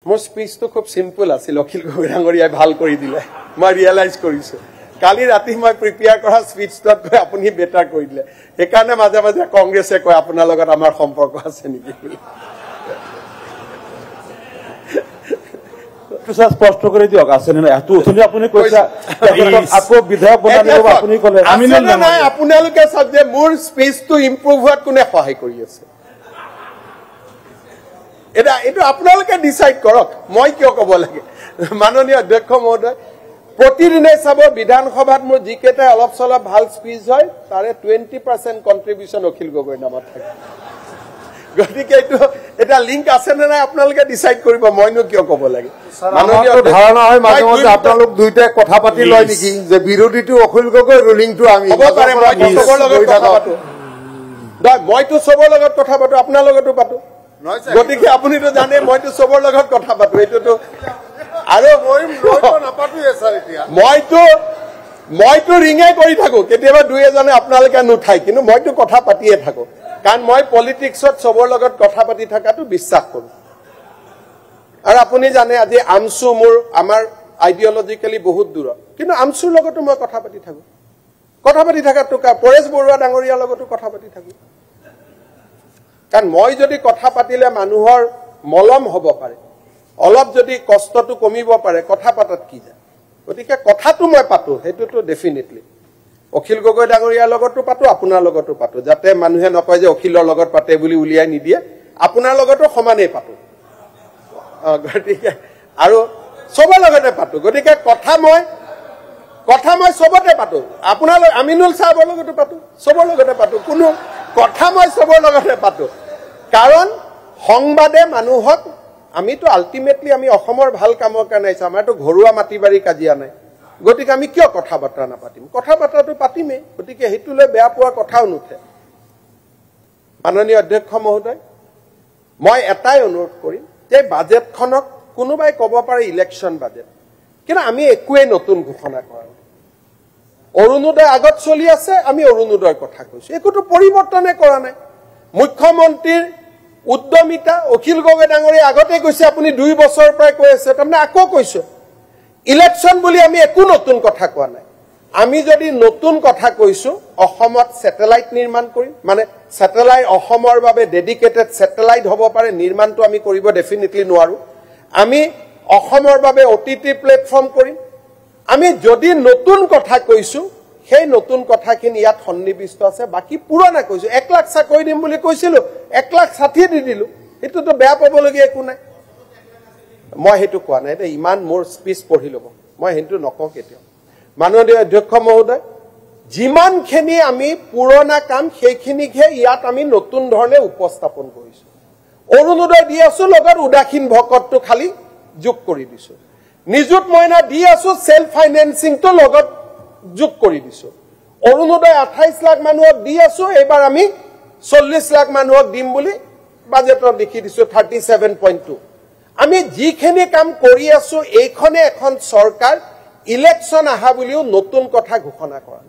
মোৰ স্পিচটো খুব সিম্পল আছিল অখিল গগৈ ডাঙৰীয়াই ভাল কৰি দিলে মই ৰিয়েলাইজ কৰিছো কালি ৰাতি মই প্ৰিপেয়াৰ কৰা স্পিচটোত কৈ আপুনি বেটাৰ কৰি দিলে সেইকাৰণে মাজে মাজে কংগ্ৰেছে কয় আপোনাৰ লগত আমাৰ সম্পৰ্ক আছে নেকি স্পষ্ট কৰি দিয়ক আছে নে নাই এটো উঠনি আপুনি কৈছা আকৌ বিধায়ক বনাই দিব আপুনি ক'লে আমি নাই আপোনালোকে চাওক যে মোৰ স্পিচটো ইমপ্ৰুভ হোৱাত কোনে সহায় কৰি আছে এটা আপোনালোকে ডিসাইড কৰক মই কিয় ক'ব লাগে মাননীয় অধ্যক্ষ মহোদয় প্ৰতিদিনে চাব বিধানসভাত মোৰ জিকেটা অলপ চলপ ভাল স্পিচ হয় তাৰে 20% কন্ট্ৰিবিউশন অখিল গগৈৰ নামত থাকে গতিকে এটা লিংক আছে নে নাই আপোনালোকে ডিসাইড কৰিব মইনো কিয় ক'ব লাগে মাননীয় ধাৰণা হয় মাজে মাজে আপোনালোক দুইটাই কথা পাতি লয় নেকি যে বিৰোধীটো অখিল গগৈ ৰুলিংটো আমি হ'ব পাৰে মই চবৰ লগত কথা পাতো মইতো চবৰ লগত কথা পাতো আপোনাৰ লগতো পাতো গতিকে আপুনিতো জানে মইতো চবৰ লগত কথা পাতো এইটোতো আৰু মইতো ৰিঙে কৰি থাকো কেতিয়াবা দুই এজনে আপোনালোকে নুঠাই কিন্তু মইতো কথা পাতিয়ে থাকো কাৰণ মই পলিটিক্সত চবৰ লগত কথা পাতি থাকাটো বিশ্বাস কৰো আৰু আপুনি জানে আজি আমসু মোৰ আমাৰ আইডিঅলজিক্যালি বহুত দূৰ কিন্তু আমসুৰ লগতো মই কথা পাতি থাকাটো পৰেশ বৰুৱা ডাঙৰীয়াৰ লগতো কথা পাতি থাকো কাৰণ মই যদি কথা পাতিলে মানুহৰ মলম হ'ব পাৰে অলপ যদি কষ্টটো কমিব পাৰে কথা পাতাত কি যায় গতিকে কথাটো মই পাতো হেতুটো ডেফিনেটলি অখিল গগৈ ডাঙৰীয়াৰ লগতো পাতো আপোনাৰ লগতো পাতো যাতে মানুহে নকয় যে অখিলৰ লগত পাতে বুলি উলিয়াই নিদিয়ে আপোনাৰ লগতো সমানেই পাতো গতিকে আৰু সবৰ লগতে পাতো গতিকে কথা মই সবতে পাতো আপোনাৰ আমিনুল সাহেবৰ লগতো পাতো সবৰ লগতে পাতো কোনো কথা মই সবৰ লগতে পাতো কাৰণ সংবাদে মানুহক আমিতো আলটিমেটলি আমি অসমৰ ভাল কামৰ কাৰণে আইছো আমাৰতো ঘৰুৱা মাটিবাৰী কাজিয়া নাই গতিকে আমি কিয় কথা বাৰ্তা নাপাতিম কথা বাৰ্তাটো পাতিমে গতিকে হেতুলৈ বেয়া পোৱা কথাও নুঠে মাননীয় অধ্যক্ষ মহোদয় মই এটাই অনুৰোধ কৰিম যে বাজেটখনক কোনোবাই ক'ব পাৰে ইলেকশ্যন বাজেট কিন্তু আমি একোৱে নতুন ঘোষণা কৰা অৰুণোদয় আগত চলি আছে আমি অৰুণোদয়ৰ কথা কৈছো একোটো পৰিৱৰ্তনে কৰা নাই মুখ্যমন্ত্ৰীৰ উদ্যমিতা অখিল গগৈ ডাঙৰীয়া আগতে কৈছে আপুনি 2 বছৰৰ পৰা কৈ আছে তাৰমানে আকৌ কৈছো ইলেকশ্যন বুলি আমি একো নতুন কথা কোৱা নাই আমি যদি নতুন কথা কৈছো অসমত স্যাটেলাইট নিৰ্মাণ কৰিম মানে স্যাটেলাইট অসমৰ বাবে ডেডিকেটেড স্যাটেলাইট হ'ব পাৰে নিৰ্মাণটো আমি কৰিব ডেফিনেটলি নোৱাৰো আমি অসমৰ বাবে ওটিটি প্লেটফৰ্ম কৰিম আমি যদি নতুন কথা কৈছো সেই নতুন কথাখিনি ইয়াত সন্নিবিষ্ট আছে বাকি পুৰণা কৈছো 1 লাখ চাকৰি দিম বুলি কৈছিলো 1,60,000 দি দিলো এটোতো বেয়া পাবলগীয়া একো নাই মই হেতু কোৱা নাই এটা ইমান মোৰ স্পিচ পঢ়ি লব মই হেতু নকওঁ কেতিয়া মাননীয় অধ্যক্ষ মহোদয় যিমানখিনি আমি পুৰণা কাম সেইখিনিকে ইয়াত আমি নতুন ধৰণে উপস্থাপন কৰিছো অৰুণোদয় দি আছো লগত উদাসীন ভকতটো খালি যোগ কৰি দিছো নিযুত মইনা দি আছো সেলফ ফাইনান্সিং তো লগত যোগ কৰি দিছো অৰুণোদয় 28 লাখ মানুহক দি আছো এবাৰ আমি 40 লাখ মানুহক দিম বুলি বাজেটত লিখি দিছো 37.2 আমি যিখিনি কাম কৰি আছো এইখনে এখন চৰকাৰ ইলেকশ্যন আহা বুলিও নতুন কথা ঘোষণা কৰা